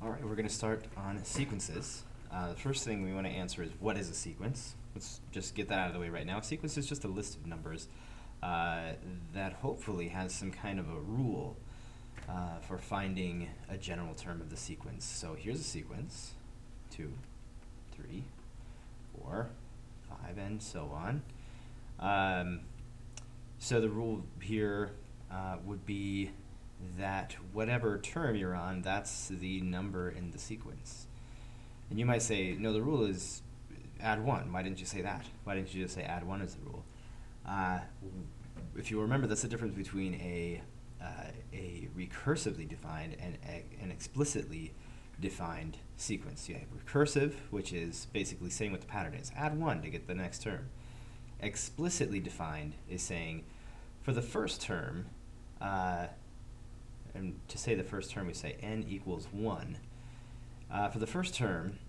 All right, we're going to start on sequences. The first thing we want to answer is, what is a sequence? Let's just get that out of the way right now. A sequence is just a list of numbers that hopefully has some kind of a rule for finding a general term of the sequence. So here's a sequence, 2, 3, 4, 5, and so on. So the rule here would be that whatever term you're on, that's the number in the sequence. And you might say, no, the rule is add 1. Why didn't you say that? Why didn't you just say add 1 as the rule? If you remember, that's the difference between a recursively defined and an explicitly defined sequence. You have recursive, which is basically saying what the pattern is. Add 1 to get the next term. Explicitly defined is saying, for the first term, and to say the first term, we say n equals 1. For the first term,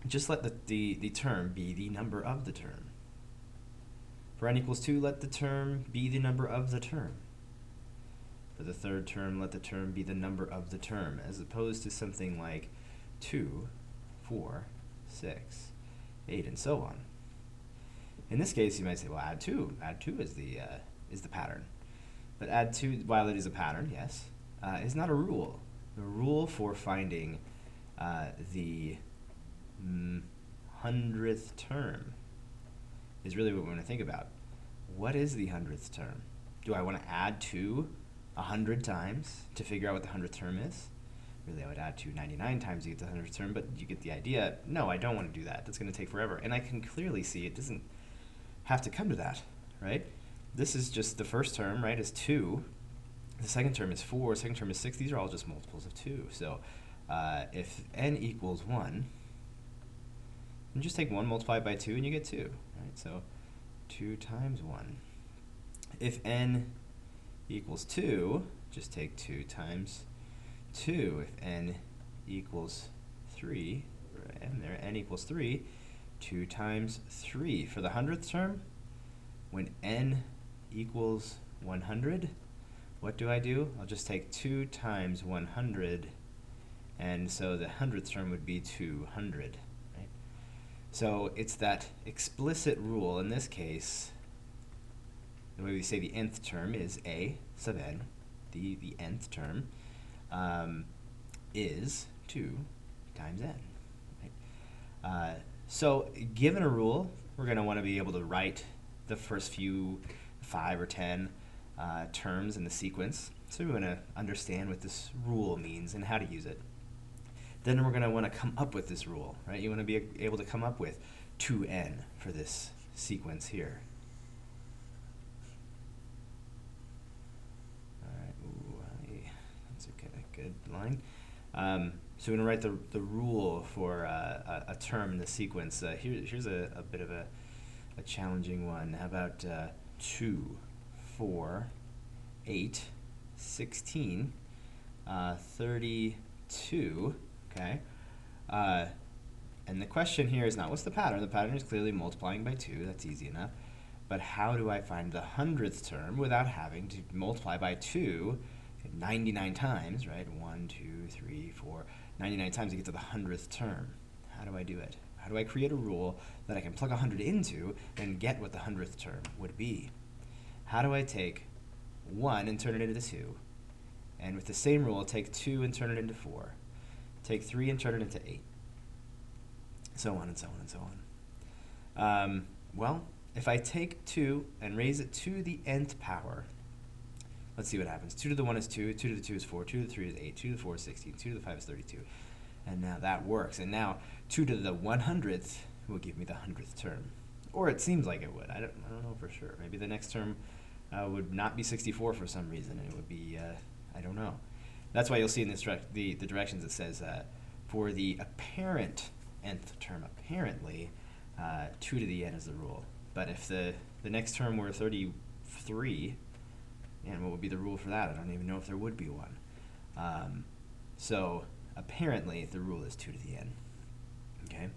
just let the term be the number of the term. For n equals 2, let the term be the number of the term. For the third term, let the term be the number of the term, as opposed to something like 2, 4, 6, 8, and so on. In this case, you might say, well, add 2. Add 2 is the pattern. But add 2, while it is a pattern, yes, is not a rule. The rule for finding the 100th term is really what we want to think about. What is the 100th term? Do I want to add 2 100 times to figure out what the 100th term is? Really, I would add 2 99 times to get the 100th term, but you get the idea. No, I don't want to do that. That's going to take forever. And I can clearly see it doesn't have to come to that, right? This is just the first term, right, is 2. The second term is 4. Second term is 6. These are all just multiples of 2. So if n equals 1, you just take 1 multiplied by 2 and you get 2, right? So 2 times 1. If n equals 2, just take 2 times 2. If n equals 3, and there n equals 3, 2 times 3. For the 100th term, when n equals 100, what do? I'll just take 2 times 100, and so the 100th term would be 200. Right? So it's that explicit rule. In this case, the way we say the nth term is a sub n. The nth term is 2 times n. Right? So given a rule, we're going to want to be able to write the first few 5 or 10 terms in the sequence. So we want to understand what this rule means and how to use it. Then we're going to want to come up with this rule, right? You want to be able to come up with 2n for this sequence here. All right, that's a good line. So we're going to write the rule for a term in the sequence. Here's a bit of a challenging one. How about 2, 4, 8, 16, 32, okay? And the question here is not what's the pattern. The pattern is clearly multiplying by 2. That's easy enough. But how do I find the 100th term without having to multiply by 2 99 times, right? 1, 2, 3, 4, 99 times to get to the 100th term. How do I do it? How do I create a rule that I can plug 100 into and get what the 100th term would be? How do I take 1 and turn it into 2? And with the same rule, take 2 and turn it into 4. Take 3 and turn it into 8. So on and so on and so on. Well, if I take 2 and raise it to the nth power, let's see what happens. 2 to the 1 is 2, 2 to the 2 is 4, 2 to the 3 is 8, 2 to the 4 is 16, 2 to the 5 is 32. And now that works. And now 2 to the 100th will give me the 100th term. Or it seems like it would. I don't know for sure. Maybe the next term would not be 64 for some reason, and it would be, I don't know. That's why you'll see in this the directions it says for the apparent nth term, apparently, 2 to the n is the rule. But if the next term were 33, and what would be the rule for that? I don't even know if there would be one. So apparently the rule is 2 to the n. Okay.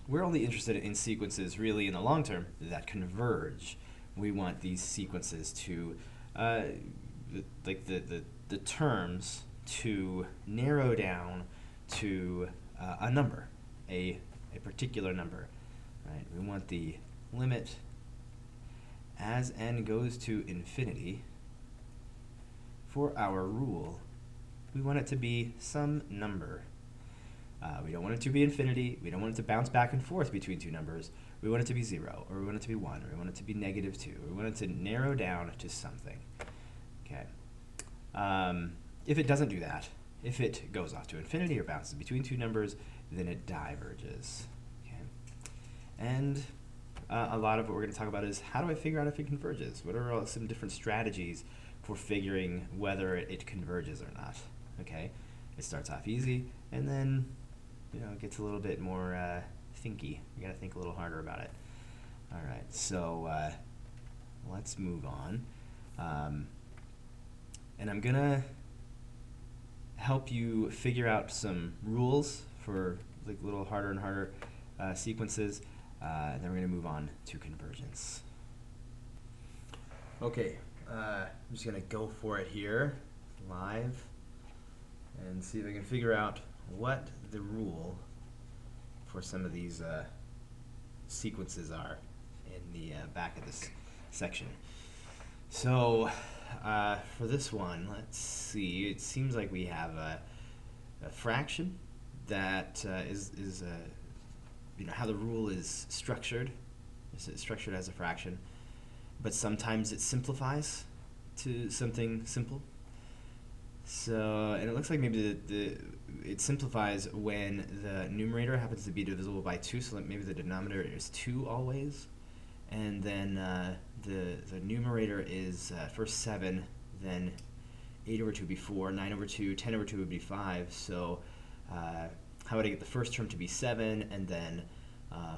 We're only interested in sequences really in the long term that converge. We want these sequences to, the terms to narrow down to a number, a particular number, right? We want the limit as n goes to infinity for our rule. We want it to be some number. We don't want it to be infinity. We don't want it to bounce back and forth between two numbers. We want it to be 0, or we want it to be 1, or we want it to be -2. We want it to narrow down to something. Okay. If it doesn't do that, if it goes off to infinity or bounces between two numbers, then it diverges. Okay. And a lot of what we're going to talk about is how do I figure out if it converges? What are some different strategies for figuring whether it converges or not? Okay. It starts off easy, and then it gets a little bit more thinky. You got to think a little harder about it. All right. So let's move on. And I'm gonna help you figure out some rules for like little harder and harder sequences, and then we're gonna move on to convergence. Okay, I'm just gonna go for it here, live, and see if I can figure out what the rule for some of these sequences are in the back of this section. So for this one, let's see. It seems like we have a fraction that is how the rule is structured. It's structured as a fraction, but sometimes it simplifies to something simple. So, and it looks like maybe it simplifies when the numerator happens to be divisible by 2, so that maybe the denominator is 2 always. And then the numerator is first 7, then 8 over 2 would be 4, 9 over 2, 10 over 2 would be 5. So how would I get the first term to be 7, and then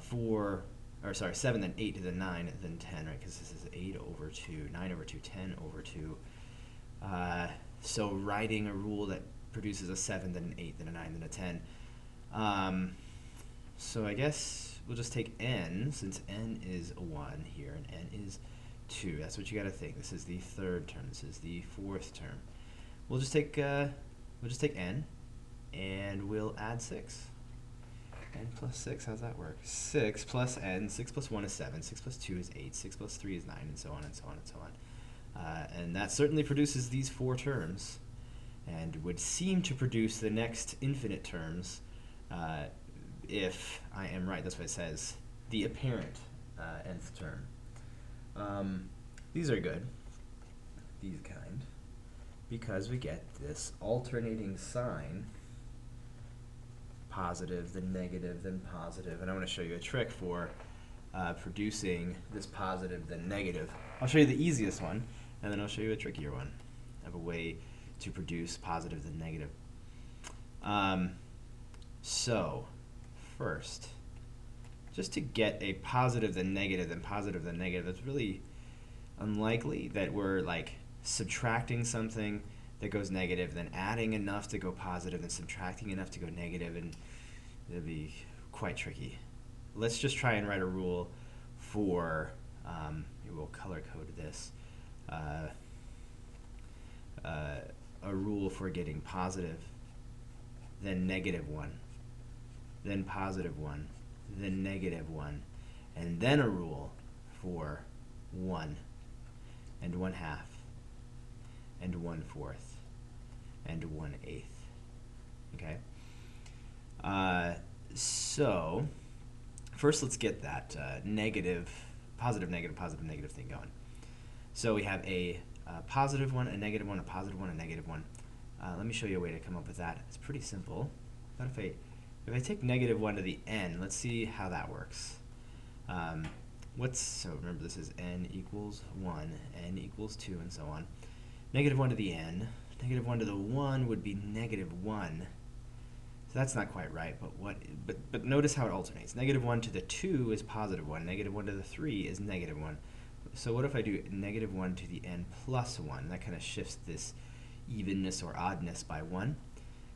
7, then 8, then 9, then 10, right? Because this is 8 over 2, 9 over 2, 10 over 2. So writing a rule that produces a 7, then an 8, then a 9, then a 10. So I guess we'll just take n, since n is 1 here, and n is 2. That's what you got to think. This is the third term. This is the fourth term. We'll just take n, and we'll add 6. n plus 6, how's that work? 6 plus n, 6 plus 1 is 7, 6 plus 2 is 8, 6 plus 3 is 9, and so on and so on and so on. And that certainly produces these 4 terms, and would seem to produce the next infinite terms, if I am right. That's what it says, the apparent nth term. These are good, these kind, because we get this alternating sign, positive, then negative, then positive. And I want to show you a trick for producing this positive, then negative. I'll show you the easiest one, and then I'll show you a trickier one. I have a way to produce positive, then negative. So first, just to get a positive, then negative, then positive, then negative, it's really unlikely that we're like subtracting something that goes negative, then adding enough to go positive, then subtracting enough to go negative, and it'll be quite tricky. Let's just try and write a rule for, we'll color code this, a rule for getting positive, then -1, then +1, then -1, and then a rule for 1 and 1/2 and 1/4 and 1/8. Okay? So first let's get that positive, negative thing going. So we have a positive one, a negative one, a positive one, a negative one. Let me show you a way to come up with that. It's pretty simple. But if I take -1 to the n, let's see how that works. So remember, this is n equals 1, n equals 2, and so on. -1 to the n, -1 to the 1 would be -1. So that's not quite right, but notice how it alternates. -1 to the 2 is +1, -1 to the 3 is -1. So what if I do -1 to the n plus 1? That kind of shifts this evenness or oddness by 1.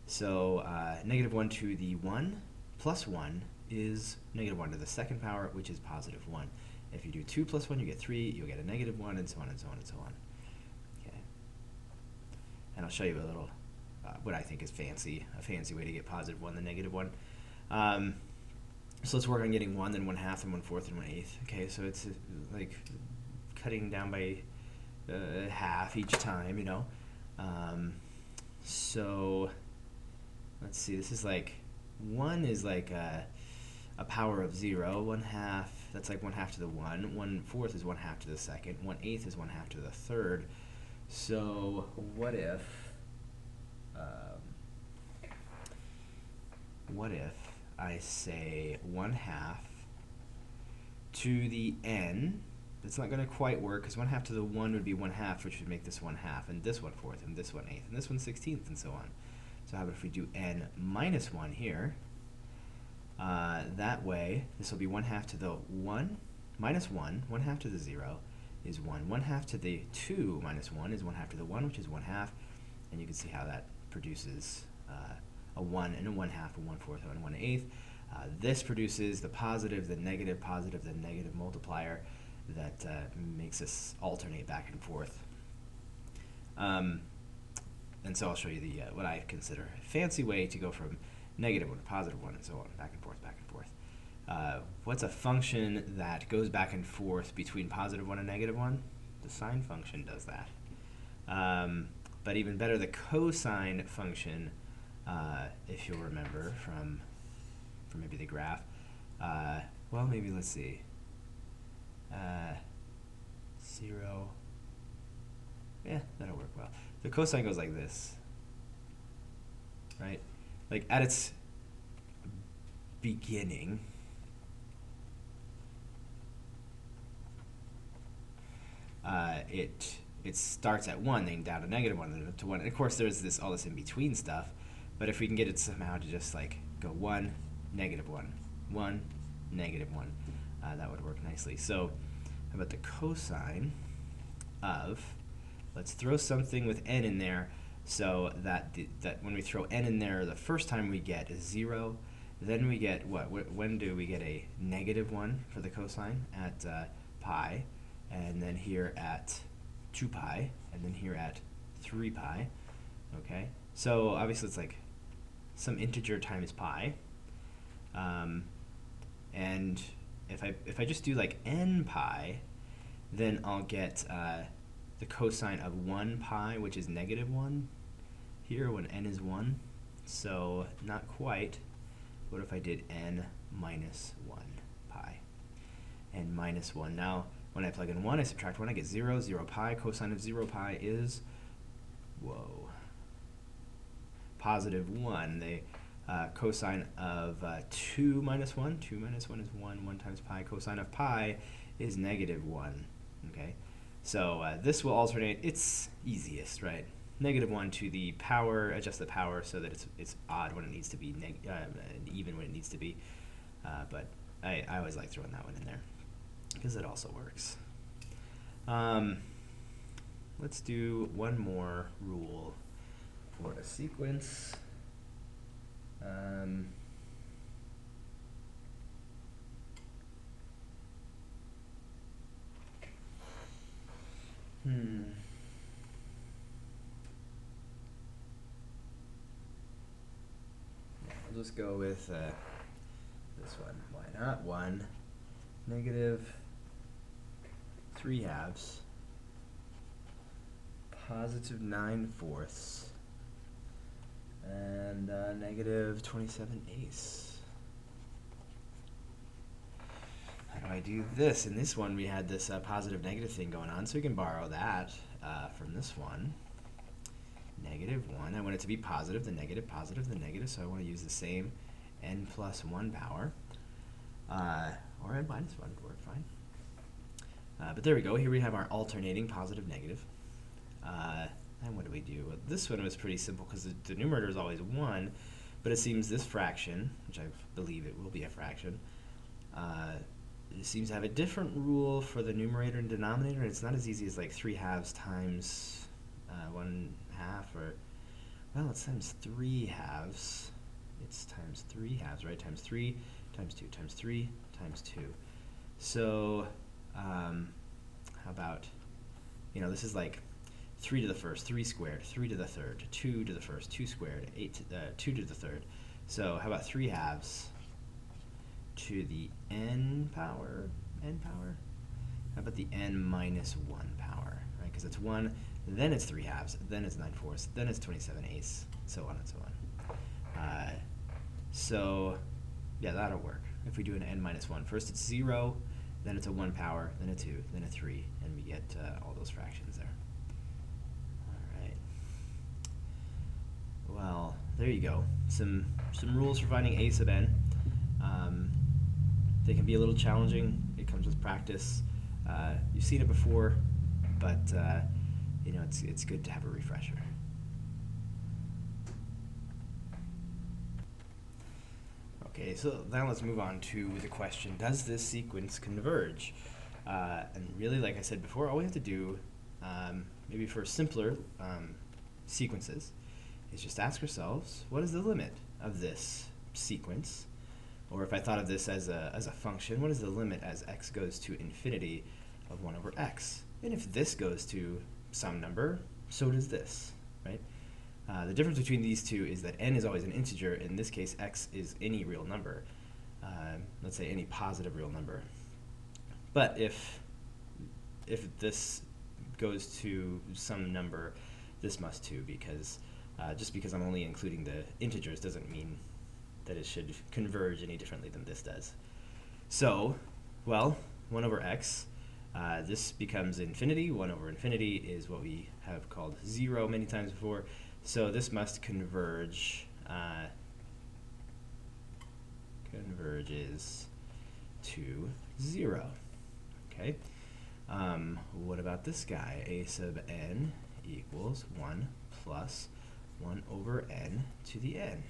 So -1 to the 1 plus 1 is -1 to the second power, which is +1. If you do 2 plus 1, you get 3, you'll get a -1, and so on and so on and so on. Okay. And I'll show you a little what I think is a fancy way to get positive 1, then negative 1. So let's work on getting 1, then 1/2, then 1/4, and 1/8. Okay, so it's like cutting down by half each time, you know. So let's see, this is like 1 is like a power of 0, 1/2, that's like 1/2 to the 1, 1/4 is 1/2 to the second, 1/8 is 1/2 to the third. So what if I say 1/2 to the n? It's not going to quite work because 1/2 to the 1 would be 1/2, which would make this 1/2, and this 1/4, and this 1/8, and this 1/16, and so on. So how about if we do n minus 1 here? That way, this will be 1/2 to the 1 minus 1, 1/2 to the 0 is 1. 1/2 to the 2 minus 1 is 1/2 to the 1, which is 1/2, and you can see how that produces a 1 and a 1/2, a 1/4, and a 1/8. This produces the positive, the negative multiplier that makes us alternate back and forth. And so I'll show you the what I consider a fancy way to go from negative 1 to positive 1 and so on, back and forth, back and forth. What's a function that goes back and forth between positive 1 and negative 1? The sine function does that. But even better, the cosine function, if you'll remember from maybe the graph. Well, maybe let's see. 0. Yeah, that'll work well. The cosine goes like this, right? Like at its beginning, it starts at 1, then down to negative 1, then up to 1. And of course, there's all this in between stuff. But if we can get it somehow to just like go 1, negative 1, 1, negative 1, that would work nicely. So how about the cosine of, let's throw something with n in there so that that when we throw n in there, the first time we get is 0. Then we get what? When do we get a negative 1 for the cosine? At pi, and then here at 2 pi, and then here at 3 pi. Okay, so obviously it's like some integer times pi. And if I just do like n pi, then I'll get the cosine of 1 pi, which is negative 1 here when n is 1. So not quite. What if I did n minus 1 pi? N minus 1. Now, when I plug in 1, I subtract 1, I get 0. 0 pi. Cosine of 0 pi is, whoa, positive 1. The cosine of 2 minus 1. 2 minus 1 is 1. 1 times pi. Cosine of pi is negative 1. Okay, so this will alternate. It's easiest, right? Negative 1 to the power, adjust the power so that it's odd when it needs to be, even when it needs to be. But I always like throwing that one in there because it also works. Let's do one more rule for a sequence. I'll just go with this one. Why not? 1, negative 3/2, positive 9/4, and negative 27/8. How do I do this? In this one, we had this positive negative thing going on, so we can borrow that from this one. Negative 1. I want it to be positive, the negative, so I want to use the same n plus 1 power. Or n minus 1 would work fine. But there we go. Here we have our alternating positive, negative. And what do we do? Well, this one was pretty simple because the numerator is always 1, but it seems this fraction, which I believe it will be a fraction, it seems to have a different rule for the numerator and denominator, and it's not as easy as like 3/2 times 1/2, or, well, it's times 3/2. It's times 3/2, right? Times 3, times 2, times 3, times 2. So, how about, this is like 3 to the first, 3 squared, 3 to the third, 2 to the first, 2 squared, 2 to the third. So how about 3 halves to the n power? How about the n minus 1 power, right? Because it's 1, then it's 3 halves, then it's 9/4, then it's 27/8, so on and so on. So yeah, that'll work. If we do an n minus 1, first it's 0, then it's a 1 power, then a 2, then a 3, and we get all those fractions there. All right. Well, there you go. Some rules for finding a sub n. They can be a little challenging. It comes with practice. You've seen it before, but you know, it's good to have a refresher. Okay, so now let's move on to the question, does this sequence converge? And really, like I said before, all we have to do, maybe for simpler sequences, is just ask ourselves, what is the limit of this sequence? Or if I thought of this as a function, what is the limit as x goes to infinity of 1 over x? And if this goes to some number, so does this, right? The difference between these two is that n is always an integer. In this case, x is any real number. Let's say any positive real number. But if this goes to some number, this must too, because just because I'm only including the integers doesn't mean that it should converge any differently than this does. So, well, 1 over x, this becomes infinity. 1 over infinity is what we have called 0 many times before. So this must converge, converges to 0. Okay. What about this guy? A sub n equals 1 plus 1 over n to the n.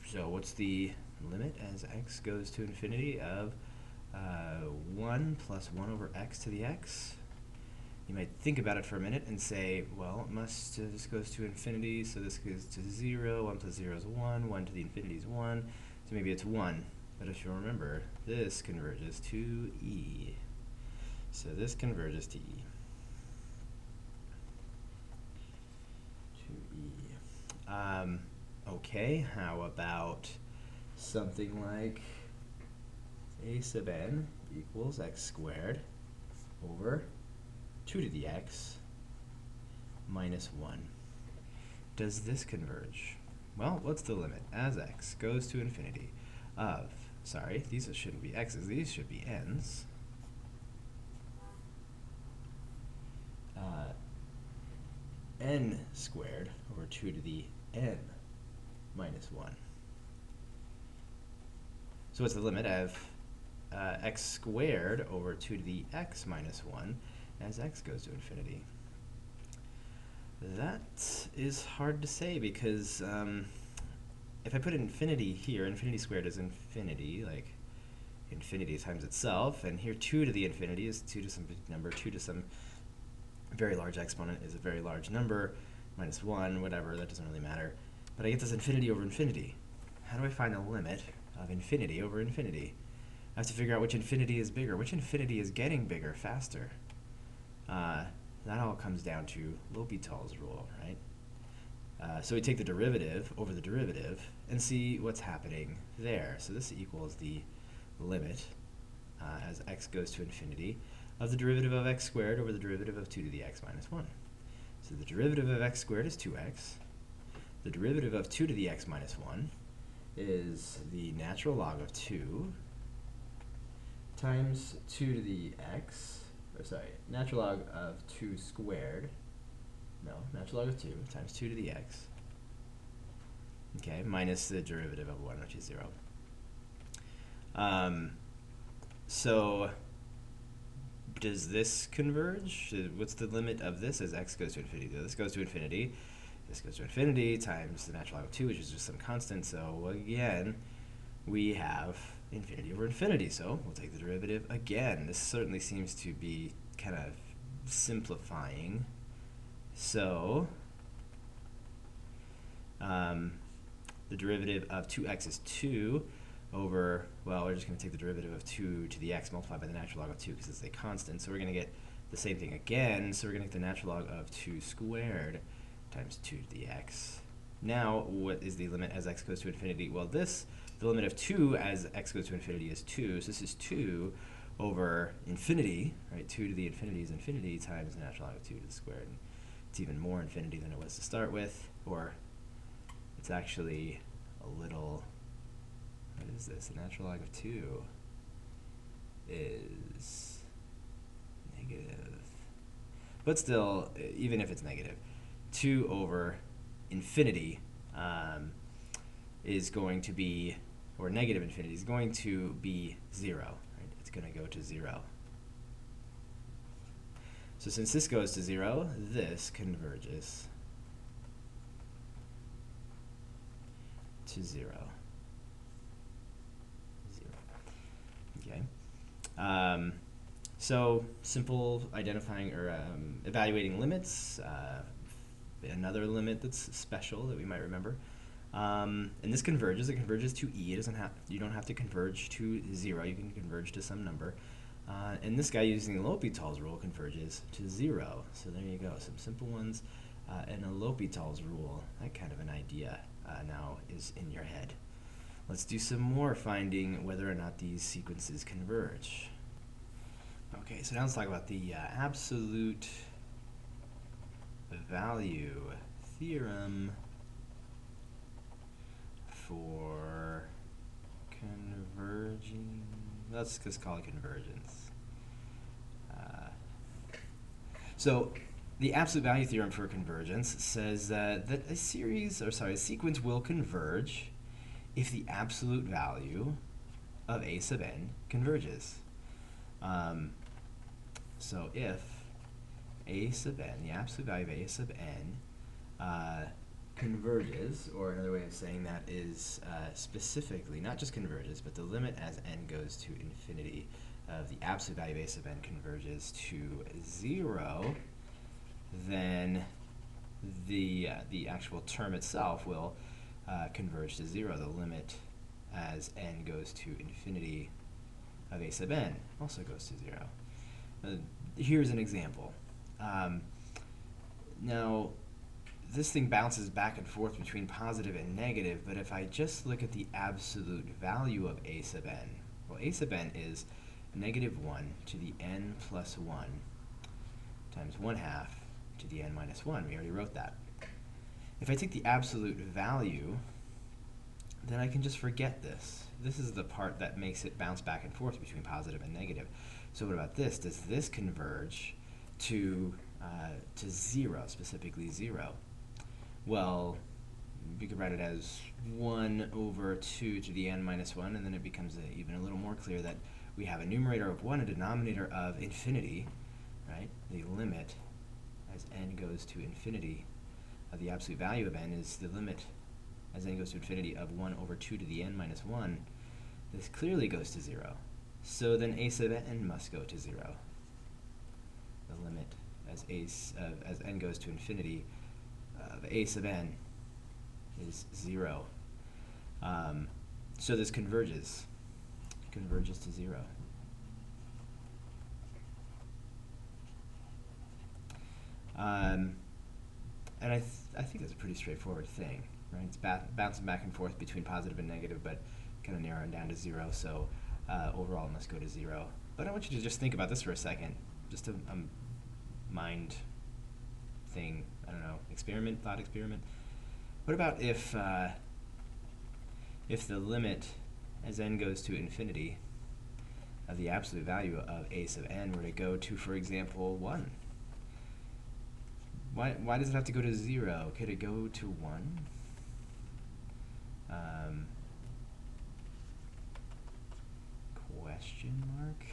So what's the limit as x goes to infinity of 1 plus 1 over x to the x? You might think about it for a minute and say, well, it must, this goes to infinity, so this goes to 0, 1 plus 0 is 1, 1 to the infinity is 1, so maybe it's 1. But if you remember, this converges to e. So this converges to e. Okay, how about something like a sub n equals x squared over 2 to the x minus 1. Does this converge? Well, what's the limit as x goes to infinity of, sorry, these shouldn't be x's, these should be n's. N squared over 2 to the n minus 1. So what's the limit of x squared over 2 to the x minus 1 as x goes to infinity? That is hard to say because if I put infinity here, infinity squared is infinity, like infinity times itself, and here 2 to the infinity is 2 to some big number, 2 to some very large exponent is a very large number, minus 1, whatever, that doesn't really matter. But I get this infinity over infinity. How do I find the limit of infinity over infinity? I have to figure out which infinity is bigger, which infinity is getting bigger faster. That all comes down to L'Hopital's rule, right? So we take the derivative over the derivative and see what's happening there. So this equals the limit as x goes to infinity of the derivative of x squared over the derivative of 2 to the x minus 1. So the derivative of x squared is 2x. The derivative of 2 to the x minus 1 is the natural log of 2 times 2 to the x, or sorry, natural log of 2 squared, no, natural log of 2 times 2 to the x, okay, minus the derivative of 1, which is 0. So does this converge? What's the limit of this as x goes to infinity? This goes to infinity. This goes to infinity times the natural log of 2, which is just some constant. So again, we have infinity over infinity. So we'll take the derivative again. This certainly seems to be kind of simplifying. So the derivative of 2x is 2 over, well, we're just going to take the derivative of 2 to the x multiplied by the natural log of 2 because it's a constant. So we're going to get the same thing again, so we're going to get the natural log of 2 squared times 2 to the x. Now, what is the limit as x goes to infinity? Well, the limit of 2 as x goes to infinity is 2, so this is 2 over infinity, right? 2 to the infinity is infinity times the natural log of 2 to the squared. And it's even more infinity than it was to start with, or it's actually a little, what is this? The natural log of 2 is negative. But still, even if it's negative, 2 over infinity is going to be, or negative infinity is going to be 0. Right? It's going to go to 0. So since this goes to 0, this converges to 0. 0. Okay. So simple identifying or evaluating limits. Another limit that's special that we might remember. And this converges. It converges to e. It doesn't have. You don't have to converge to 0. You can converge to some number. And this guy, using L'Hopital's rule, converges to 0. So there you go. Some simple ones. And L'Hopital's rule. That kind of an idea now is in your head. Let's do some more finding whether or not these sequences converge. Okay, so now let's talk about the absolute value theorem for converging. Let's just call it convergence. So the absolute value theorem for convergence says that a sequence will converge if the absolute value of a sub n converges. So if a sub n, the absolute value of a sub n, converges, or another way of saying that is specifically, not just converges, but the limit as n goes to infinity of the absolute value of a sub n converges to 0, then the actual term itself will converge to 0. The limit as n goes to infinity of a sub n also goes to 0. Here's an example. Now, this thing bounces back and forth between positive and negative, but if I just look at the absolute value of a sub n, well, a sub n is negative 1 to the n plus 1 times 1/2 to the n minus 1. We already wrote that. If I take the absolute value, then I can just forget this. This is the part that makes it bounce back and forth between positive and negative. So what about this? Does this converge to 0, specifically 0? Well, we could write it as 1 over 2 to the n minus 1, and then it becomes even a little more clear that we have a numerator of 1, a denominator of infinity, right? The limit as n goes to infinity of the absolute value of n is the limit as n goes to infinity of 1 over 2 to the n minus 1. This clearly goes to 0. So then a sub n must go to 0. The limit as n goes to infinity of a sub n is 0. So this converges to 0. And I think that's a pretty straightforward thing, right? It's bouncing back and forth between positive and negative, but kind of narrowing down to 0. So overall, it must go to 0. But I want you to just think about this for a second, just a mind thing. I don't know, thought experiment. What about if the limit as n goes to infinity of the absolute value of a sub n were to go to, for example, 1? Why does it have to go to 0? Could it go to 1? Question mark?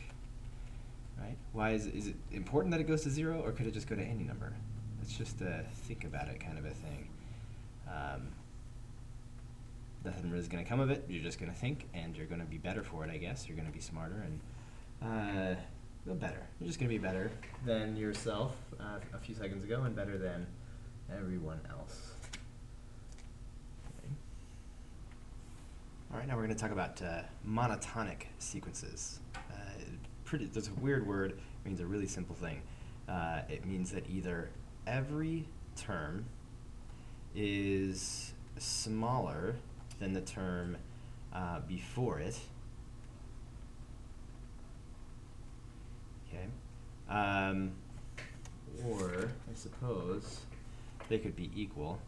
Right? Why is it important that it goes to 0, or could it just go to any number? It's just a think about it kind of a thing. Nothing really is going to come of it. You're just going to think, and you're going to be better for it, I guess. You're going to be smarter and better. You're just going to be better than yourself a few seconds ago, and better than everyone else. Okay. All right, now we're going to talk about monotonic sequences. There's a weird word. It means a really simple thing. it means that either every term is smaller than the term before it, okay, or I suppose they could be equal.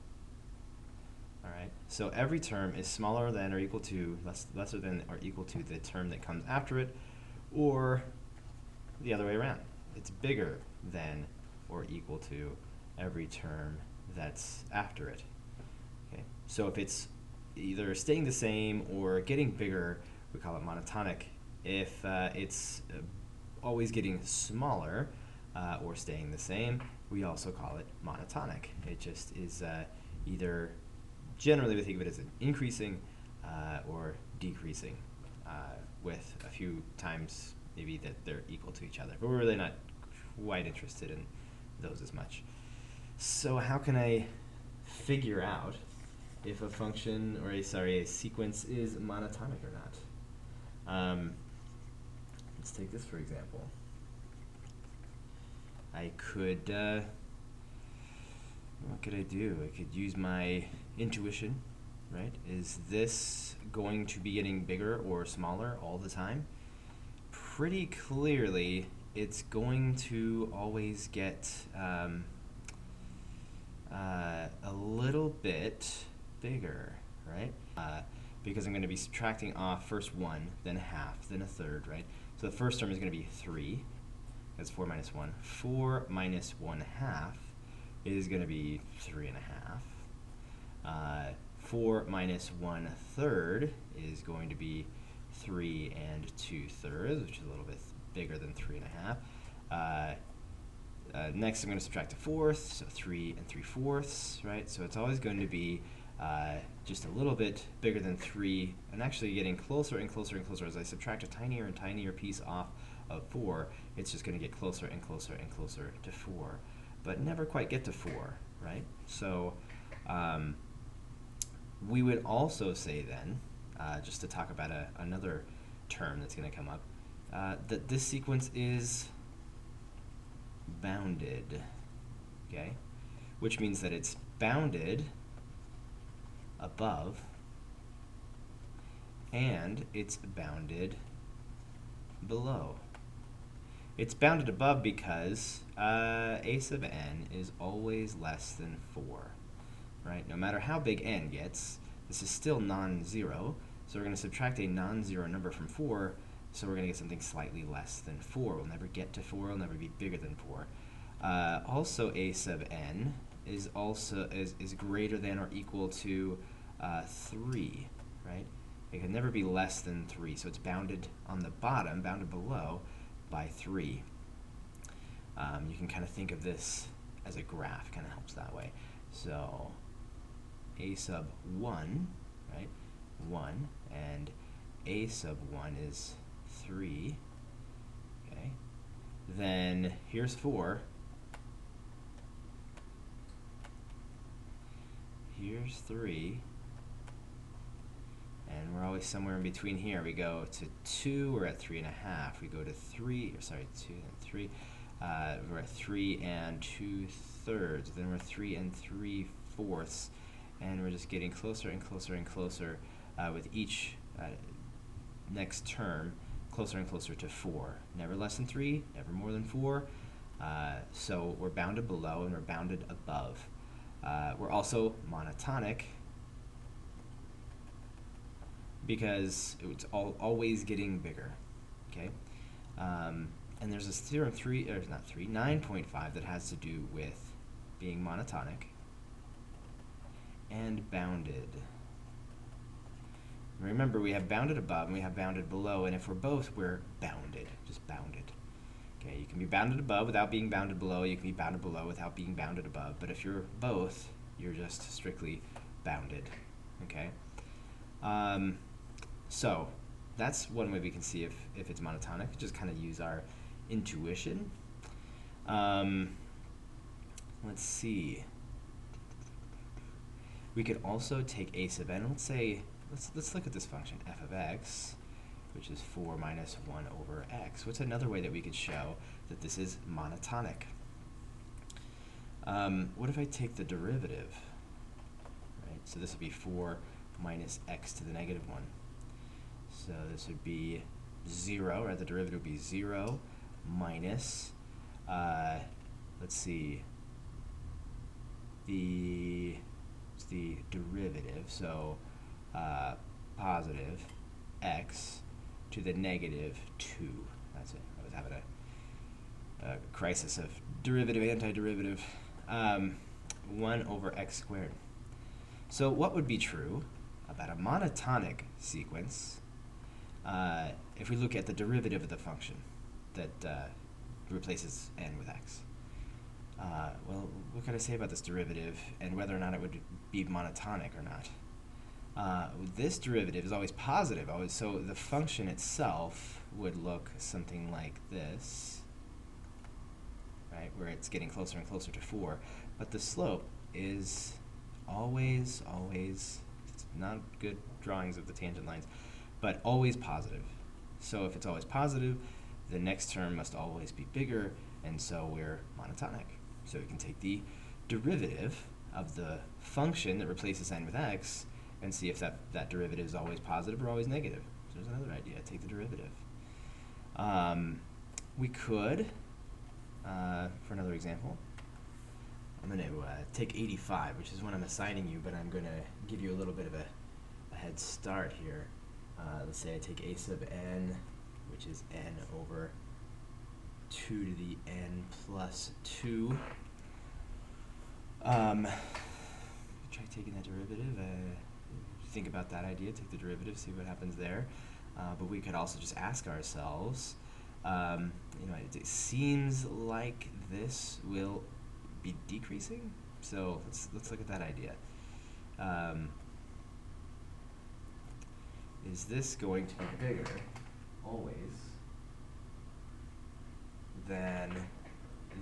All right, so every term is smaller than or equal to, lesser than or equal to the term that comes after it, or the other way around. It's bigger than or equal to every term that's after it. Okay, so if it's either staying the same or getting bigger, we call it monotonic. If it's always getting smaller or staying the same, we also call it monotonic. It just is either, generally we think of it as an increasing or decreasing with a few times maybe that they're equal to each other. But we're really not quite interested in those as much. So how can I figure out if a function, or a sequence is monotonic or not? Let's take this for example. I could, what could I do? I could use my intuition, right? Is this going to be getting bigger or smaller all the time? Pretty clearly, it's going to always get a little bit bigger, right? Because I'm going to be subtracting off first 1, then half, then a third, right? So the first term is going to be 3. That's 4 minus 1. 4 minus 1/2 is going to be 3.5. 4 minus 1/3 is going to be 3 2/3, which is a little bit bigger than 3.5. Next, I'm going to subtract a fourth, so 3 3/4, right? So it's always going to be just a little bit bigger than 3, and actually getting closer and closer and closer. As I subtract a tinier and tinier piece off of 4, it's just going to get closer and closer and closer to 4, but never quite get to 4, right? So we would also say then, just to talk about another term that's going to come up, that this sequence is bounded, okay? Which means that it's bounded above and it's bounded below. It's bounded above because a sub n is always less than 4, right? No matter how big n gets, this is still non-zero, so we're going to subtract a non-zero number from 4, so we're going to get something slightly less than 4. We'll never get to 4, it'll never be bigger than 4. Also, a sub n is greater than or equal to 3, right? It can never be less than 3, so it's bounded on the bottom, bounded below, by 3. You can kind of think of this as a graph, kind of helps that way. So a sub 1, right, 1, and a sub 1 is 3, okay? Then here's 4. Here's 3. And we're always somewhere in between here. We go to 2, we're at 3.5. We go to 3, or sorry, 2 and 3. We're at 3 2/3. Then we're 3 3/4. And we're just getting closer and closer and closer with each next term, closer and closer to 4. Never less than 3, never more than 4. So we're bounded below and we're bounded above. We're also monotonic because it's always getting bigger, okay? And there's this theorem 9.5 that has to do with being monotonic and bounded. Remember, we have bounded above and we have bounded below, and if we're both, we're bounded, just bounded. Okay, you can be bounded above without being bounded below, you can be bounded below without being bounded above, but if you're both, you're just strictly bounded, okay? So that's one way we can see if it's monotonic, just kind of use our intuition. Let's see. We could also take a sub n. Let's look at this function, f of x, which is 4 minus 1 over x. What's another way that we could show that this is monotonic? What if I take the derivative? Right, so this would be 4 minus x to the negative 1. So this would be 0, right? The derivative would be 0 minus, let's see, the derivative, so positive x to the negative 2. That's it. I was having a crisis of derivative, antiderivative. 1 over x squared. So what would be true about a monotonic sequence if we look at the derivative of the function that replaces n with x? Well, what can I say about this derivative and whether or not it would be monotonic or not? This derivative is always positive, so the function itself would look something like this, right, where it's getting closer and closer to 4, but the slope is always, it's not good drawings of the tangent lines, but always positive. So if it's always positive, the next term must always be bigger, and so we're monotonic. So we can take the derivative of the function that replaces n with x and see if that derivative is always positive or always negative. So there's another idea, take the derivative. We could, for another example, I'm going to take 85, which is what I'm assigning you, but I'm going to give you a little bit of a head start here. Let's say I take a sub n, which is n over 2 to the n plus 2. Try taking that derivative. Think about that idea, take the derivative, see what happens there. But we could also just ask ourselves, it seems like this will be decreasing. So let's look at that idea. Is this going to be bigger always than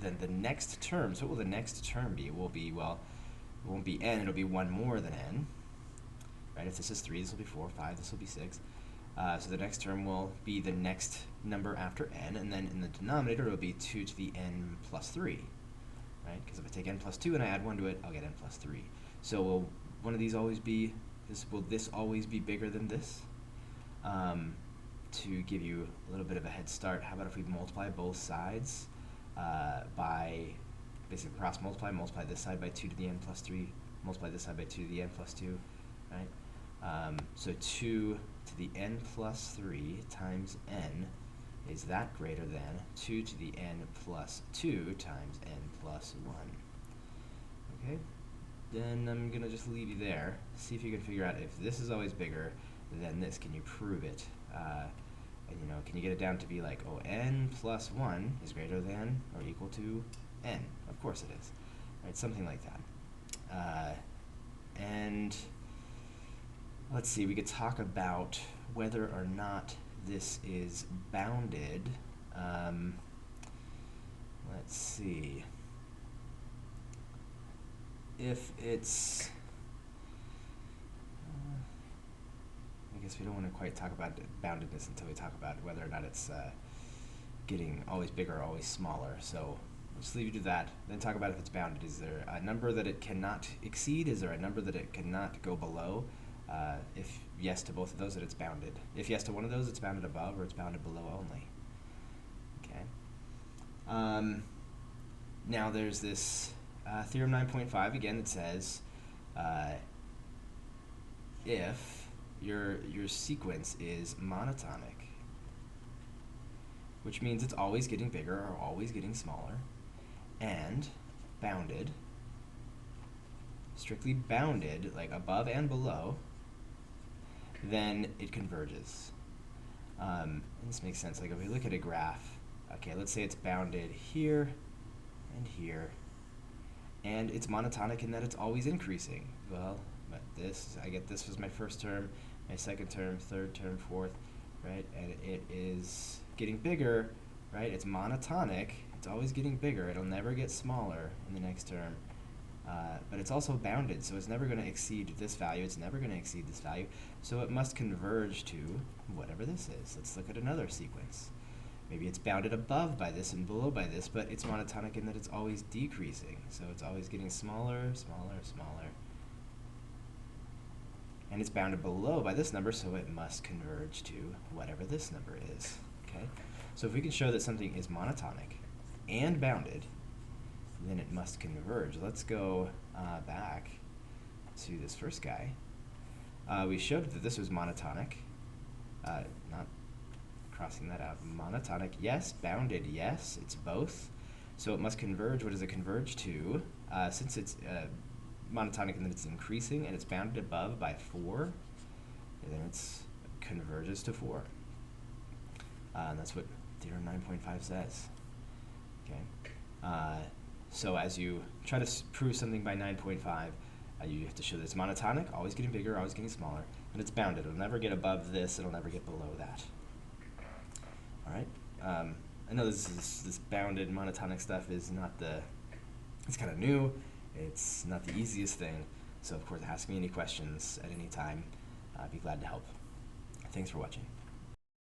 the next term? So what will the next term be? It will be, well, it won't be n, it'll be 1 more than n. Right? If this is 3, this will be 4, 5, this will be 6. So the next term will be the next number after n, and then in the denominator it will be 2 to the n plus 3. Right? Because if I take n plus 2 and I add 1 to it, I'll get n plus 3. So will one of these always be, will this always be bigger than this? To give you a little bit of a head start, how about if we multiply both sides by, basically cross multiply this side by 2 to the n plus 3, multiply this side by 2 to the n plus 2, right? So 2 to the n plus 3 times n, is that greater than 2 to the n plus 2 times n plus 1? Okay, then I'm going to just leave you there. See if you can figure out if this is always bigger than this. Can you prove it? And can you get it down to be like, oh, n plus 1 is greater than or equal to n? Of course it is. Right, something like that. And let's see, we could talk about whether or not this is bounded. Let's see. If it's, I guess we don't want to quite talk about boundedness until we talk about whether or not it's getting always bigger or always smaller. So we'll just leave you to that. Then talk about if it's bounded. Is there a number that it cannot exceed? Is there a number that it cannot go below? If yes to both of those, that it's bounded. If yes to one of those, it's bounded above or it's bounded below only. Okay. Now there's this Theorem 9.5 again that says if your sequence is monotonic, which means it's always getting bigger or always getting smaller, and bounded, strictly bounded, like above and below, then it converges. And this makes sense. Like if we look at a graph, okay, let's say it's bounded here and here, and it's monotonic in that it's always increasing. Well, but this, I get this was my first term, my second term, third term, fourth, right? And it is getting bigger, right? It's monotonic. It's always getting bigger. It'll never get smaller in the next term. But it's also bounded, so it's never going to exceed this value. It's never going to exceed this value. So it must converge to whatever this is. Let's look at another sequence. Maybe it's bounded above by this and below by this, but it's monotonic in that it's always decreasing. So it's always getting smaller, smaller, smaller. And it's bounded below by this number, so it must converge to whatever this number is. Okay? So if we can show that something is monotonic and bounded, then it must converge. Let's go back to this first guy. We showed that this was monotonic. Not crossing that out. Monotonic, yes. Bounded, yes. It's both. So it must converge. What does it converge to? Since it's monotonic and then it's increasing and it's bounded above by 4, and then it converges to 4. And that's what Theorem 9.5 says. Okay. So as you try to prove something by 9.5, you have to show that it's monotonic, always getting bigger, always getting smaller, and it's bounded. It'll never get above this, it'll never get below that. All right. I know this bounded monotonic stuff is not it's kind of new. It's not the easiest thing. So of course, ask me any questions at any time. I'd be glad to help. Thanks for watching.